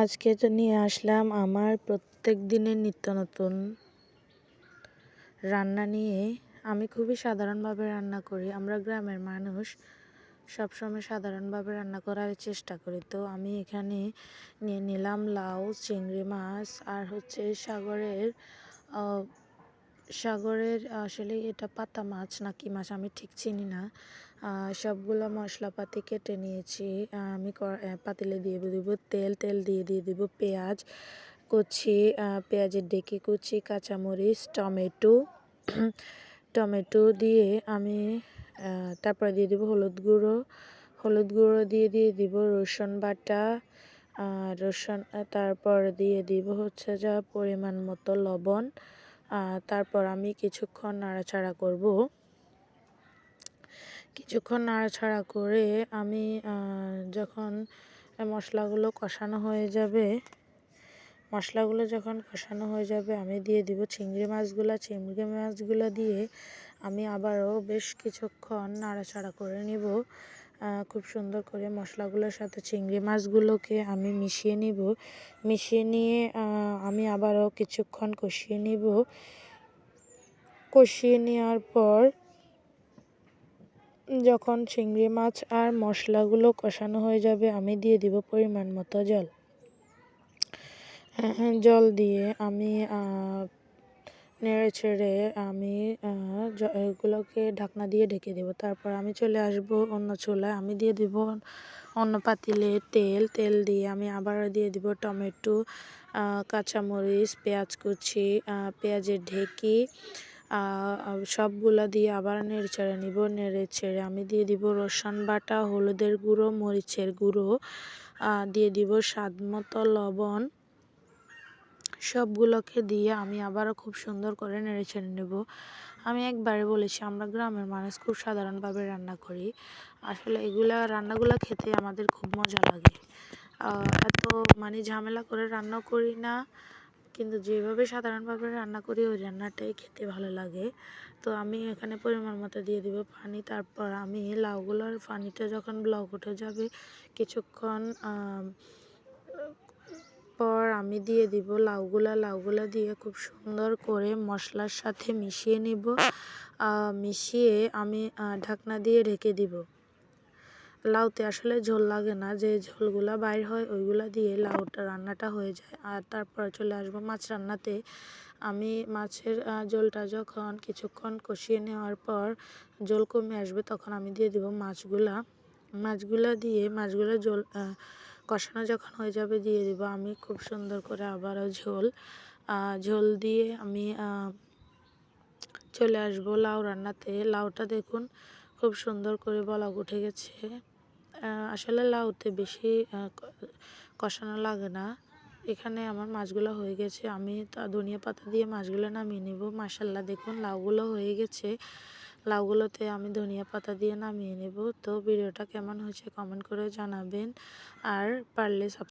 আজকে তো নিয়ে আসলাম আমার প্রত্যেক দিনের নিত্য নতুন রান্না নিয়ে। আমি খুবই সাধারণভাবে রান্না করি। আমরা গ্রামের মানুষ, সবসময় সাধারণভাবে রান্না করার চেষ্টা করি। তো আমি এখানে নিয়ে নিলাম লাউ, চিংড়ি মাছ আর হচ্ছে সাগরের আসলে এটা পাতা মাছ না কি মাছ আমি ঠিক চিনি না। সবগুলো মশলাপাতি কেটে নিয়েছি। আমি পাতিলে দিয়ে দিব তেল দিয়ে দিব পেঁয়াজ কুচি, পেঁয়াজের ডেকে কুচি, কাঁচামরিচ, টমেটো দিয়ে আমি তারপরে দিয়ে দিব হলুদ গুঁড়ো দিয়ে দিব রসুন বাটা, তারপর দিয়ে দিব হচ্ছে যা পরিমাণ মতো লবণ। তারপর আমি কিছুক্ষণ নাড়াচাড়া করব। কিছুক্ষণ নাড়াচাড়া করে আমি যখন মশলাগুলো কষানো হয়ে যাবে আমি দিয়ে দিব চিংড়ি মাছগুলো দিয়ে আমি আবারও বেশ কিছুক্ষণ নাড়াচাড়া করে নিব। খুব সুন্দর করে মশলাগুলোর সাথে চিংড়ি মাছগুলোকে আমি মিশিয়ে নিয়ে আমি আবারও কিছুক্ষণ কষিয়ে নেওয়ার পর যখন চিংড়ি মাছ আর মশলাগুলো কষানো হয়ে যাবে আমি দিয়ে দিব পরিমাণ মতো জল দিয়ে আমি নেড়ে ছেড়ে আমি এগুলোকে ঢাকনা দিয়ে ঢেকে দেব। তারপর আমি চলে আসব অন্য চুলায়। আমি দিয়ে দিব অন্য পাতিলে তেল দিয়ে আমি আবারও দিয়ে দিব টমেটো, কাঁচামরিচ, পেঁয়াজ কুচি, পেঁয়াজের ঢেকি, সবগুলো দিয়ে আবার নেড়ে ছেড়ে আমি দিয়ে দিব রসুন বাটা, হলুদের গুঁড়ো, মরিচের গুঁড়ো, দিয়ে দিব স্বাদ মতো লবণ। সবগুলোকে দিয়ে আমি আবারও খুব সুন্দর করে নেড়ে ছেড়ে নেব। আমি একবারে বলেছি আমরা গ্রামের মানুষ খুব সাধারণভাবে রান্না করি। আসলে রান্নাগুলো খেতে আমাদের খুব মজা লাগে। এত ঝামেলা করে রান্না করি না, কিন্তু যেভাবে সাধারণভাবে রান্না করি ওই রান্নাটাই খেতে ভালো লাগে। তো আমি এখানে পরিমাণ মতো দিয়ে দিব পানি। তারপর আমি লাউগুলোর পানিটা যখন ব্লক উঠে যাবে কিছুক্ষণ পর আমি দিয়ে দিব লাউগুলা দিয়ে খুব সুন্দর করে মশলার সাথে মিশিয়ে নিব। মিশিয়ে আমি ঢাকনা দিয়ে ঢেকে দিব। লাউতে আসলে ঝোল লাগে না, যে ঝোলগুলা বাইর হয় ওইগুলা দিয়ে রান্নাটা হয়ে যায়। আর তারপর চলে আসবো মাছ রান্নাতে। আমি মাছের ঝোলটা যখন কিছুক্ষণ কষিয়ে নেওয়ার পর ঝোল কমে আসবে তখন আমি দিয়ে দিব মাছগুলা দিয়ে ঝোল কষানো যখন হয়ে যাবে দিয়ে দিব আমি খুব সুন্দর করে আবারও ঝোল দিয়ে আমি চলে আসবো লাউ রান্নাতে। লাউটা দেখুন খুব সুন্দর করে বলক উঠে গেছে। আসলে লাউতে বেশি কষানো লাগে না। এখানে আমার মাছগুলো হয়ে গেছে। আমি ধনিয়া পাতা দিয়ে মাছগুলো নামিয়ে নেব। মাশাআল্লাহ দেখুন লাউগুলো হয়ে গেছে। লাউগুলোতে আমি ধনিয়া পাতা দিয়ে নামিয়ে নেব। তো ভিডিওটা কেমন হয়েছে কমেন্ট করে জানাবেন, আর পারলে